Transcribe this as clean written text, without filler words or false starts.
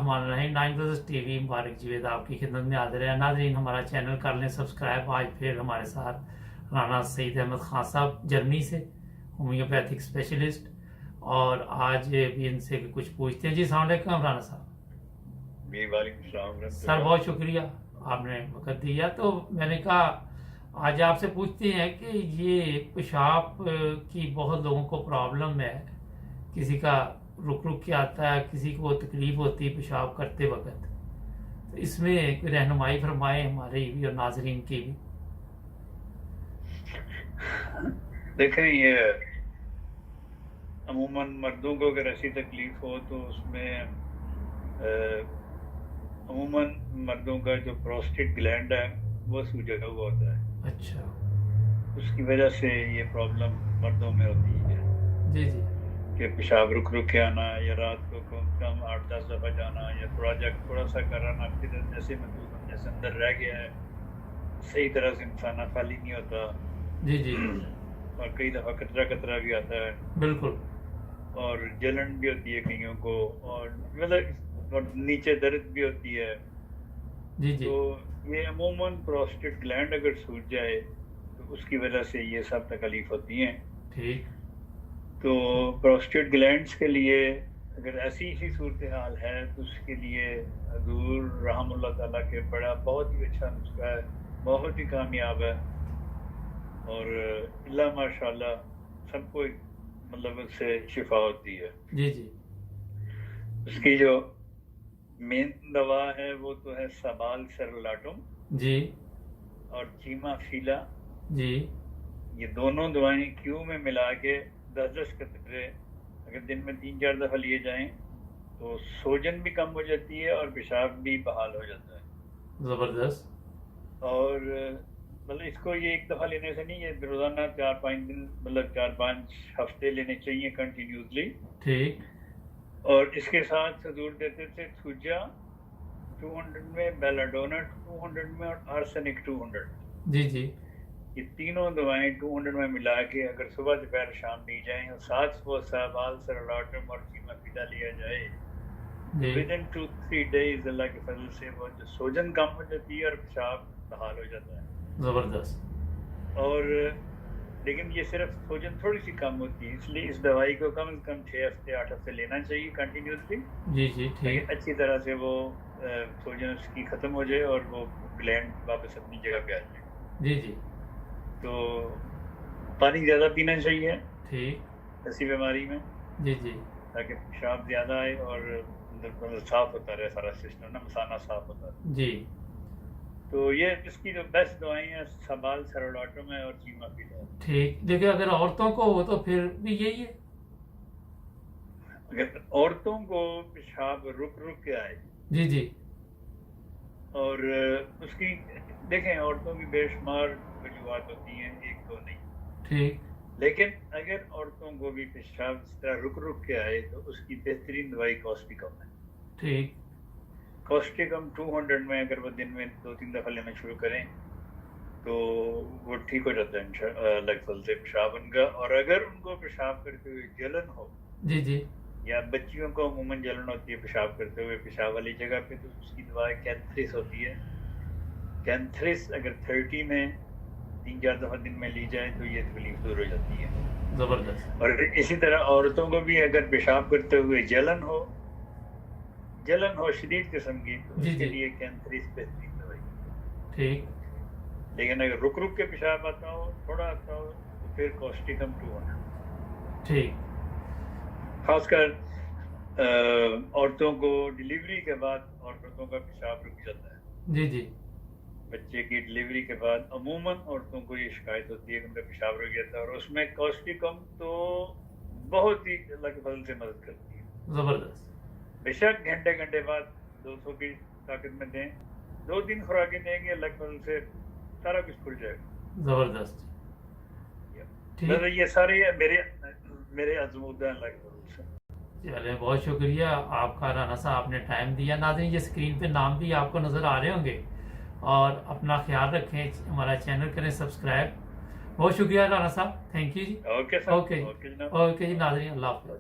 बिस्मिल्लाहिर्रहमानिर्रहीम। 9 brothers TV मुबारक जीवेद आपकी खिदमत में हाजिर है। नाज़रीन, हमारा चैनल कर लें सब्सक्राइब। आज फिर हमारे साथ राना सईद अहमद खान साहब जर्मनी से, होम्योपैथिक स्पेशलिस्ट, और आज भी इनसे कुछ पूछते हैं। जी अस्सलाम वालेकुम राना साहब। सर बहुत शुक्रिया आपने वक्त दिया। तो मैंने कहा आज आपसे पूछते हैं कि ये पेशाब की बहुत लोगों को प्रॉब्लम है, किसी का रुक रुक के आता है, किसी को तकलीफ होती है पेशाब करते वक्त, तो इसमें कोई रहनुमाई फरमाए हमारे भी और नाजरीन की भी। देखें, ये अमूमन मर्दों को अगर ऐसी तकलीफ हो तो उसमें अमूमन मर्दों का जो प्रोस्टेट ग्लैंड है वो सूजा हुआ होता है। अच्छा, उसकी वजह से ये प्रॉब्लम मर्दों में होती है। जी जी, कि पेशाब रुक रुक के आना, या रात को कम 8-10 दफ़ा जाना, या थोड़ा सा कराना, फिर जैसे मतलब जैसे अंदर रह गया है, सही तरह से खाना खाली नहीं होता। जी जी, और कई दफ़ा कतरा कतरा भी आता है, बिल्कुल, और जलन भी होती है कईयों को, और मतलब और नीचे दर्द भी होती है। जी जी, तो ये अमूमन प्रोस्टेट ग्लैंड अगर सूज जाए तो उसकी वजह से ये सब तकलीफ होती हैं। ठीक, तो प्रोस्टेट ग्लैंड्स के लिए अगर ऐसी सूरत हाल है तो उसके लिए हजूर रहमुल्लाह ताला के बड़ा बहुत ही अच्छा नुस्खा है, बहुत ही कामयाब है, और अल्लाह माशाल्लाह सबको मतलब उससे शिफा होती है। जी जी, उसकी जो मेन दवा है वो तो है सबाल सरलाटम जी और चीमा फीला। जी, ये दोनों दवाएं क्यू में मिला के 10-10 कतरे अगर दिन में 3-4 दफ़ा लिए जाएं तो सोजन भी कम हो जाती है और पेशाब भी बहाल हो जाता है। ज़बरदस्त। और मतलब इसको ये एक दफ़ा लेने से नहीं, ये रोज़ाना 4-5 दिन मतलब 4-5 हफ्ते लेने चाहिए कंटिन्यूसली। ठीक, और इसके साथ हजूर देते थे थूजा 200 में, बेलाडोना 200 में, और आर्सेनिक 200। जी जी, ये तीनों दवाएं 200 में मिला के अगर सुबह दोपहर शाम ली जाएं और साथ वो सबाल सरलाटम और चीमा फीला लिया जाए तो जी, विद इन 2-3 डेज अल्लाह के फजल से वो जो सोजन कम हो जाती है और पेशाब बहाल हो जाता है। ज़बरदस्त। और लेकिन ये सिर्फ सोजन थोड़ी सी कम होती है, इसलिए इस दवाई को कम से कम 6 हफ्ते 8 हफ्ते लेना चाहिए कंटिन्यूसली, जी जी, ताकि ठीक, अच्छी तरह से वो सोजन उसकी ख़त्म हो जाए और वो ग्लैंड वापस अपनी जगह पे आ जाए। जी जी, तो पानी ज़्यादा पीना चाहिए ठीक, ऐसी बीमारी में, जी जी, ताकि पेशाब ज़्यादा आए और मतलब साफ़ होता रहे सारा सिस्टम, ना मसाना साफ़ होता रहे। जी, तो ये इसकी जो बेस्ट दवाएं हैं सबाल सरलाटम है और चीमा फीला है। ठीक। देखिए अगर औरतों को हो तो फिर भी यही है। अगर औरतों को पेशाब रुक रुक के आए जी जी, और उसकी देखें, औरतों की बेशुमार वजूहत होती हैं, एक दो नहीं, ठीक, लेकिन अगर औरतों को भी पेशाब इस तरह रुक रुक के आए तो उसकी बेहतरीन दवाई कॉस्टिकम है। ठीक, कॉस्टिकम 200 में अगर वो दिन में 2-3 दफ़ा लेना शुरू करें तो वो ठीक हो जाता है लगभग से पेशाब उनका। और अगर उनको पेशाब करते हुए जलन हो, जी जी, या बच्चियों को अमूमन जलन होती है पेशाब करते हुए पेशाब वाली जगह पे, तो उसकी दवा कैंथरिस होती है। कैंथरिस अगर 30 में 3-4 दफ़ा दिन में ली जाए तो ये तकलीफ दूर हो जाती है। ज़बरदस्त। और इसी तरह औरतों को भी अगर पेशाब करते हुए जलन हो शदीद किस्म की, तो जी उसके जी, लिए कैंथरिस बेहतरीन दवाई। ठीक, लेकिन अगर रुक रुक के पेशाब आता हो, थोड़ा आता हो, तो फिर कॉस्टिकम 200। ठीक, खासकर औरतों को डिलीवरी के बाद औरतों का पेशाब रुक जाता है। जी जी, बच्चे की डिलीवरी के बाद अमूमन औरतों को ये शिकायत होती है कि उनका पेशाब रुक जाता है, और उसमें कॉस्टिकम तो बहुत ही अल्लाह के फजल से मदद करती है। ज़बरदस्त। बेशक घंटे घंटे बाद 200 की ताकत में दें, 2-3 खुराकें देंगे, अल्लाह के फजल से सारा कुछ खुल जाएगा। ज़बरदस्त, मतलब ठीक। ये सारे मेरे आजमूदा अल्लाह के फजल से। चलिए बहुत शुक्रिया आपका राना साहब, आपने टाइम दिया। नाज़रीन, ये स्क्रीन पे नाम भी आपको नज़र आ रहे होंगे, और अपना ख्याल रखें, हमारा चैनल करें सब्सक्राइब। बहुत शुक्रिया राना साहब, थैंक यू जी। ओके सर, ओके ओके जनाब। ओके जी नाज़रीन, अल्लाह हाफ़िज़।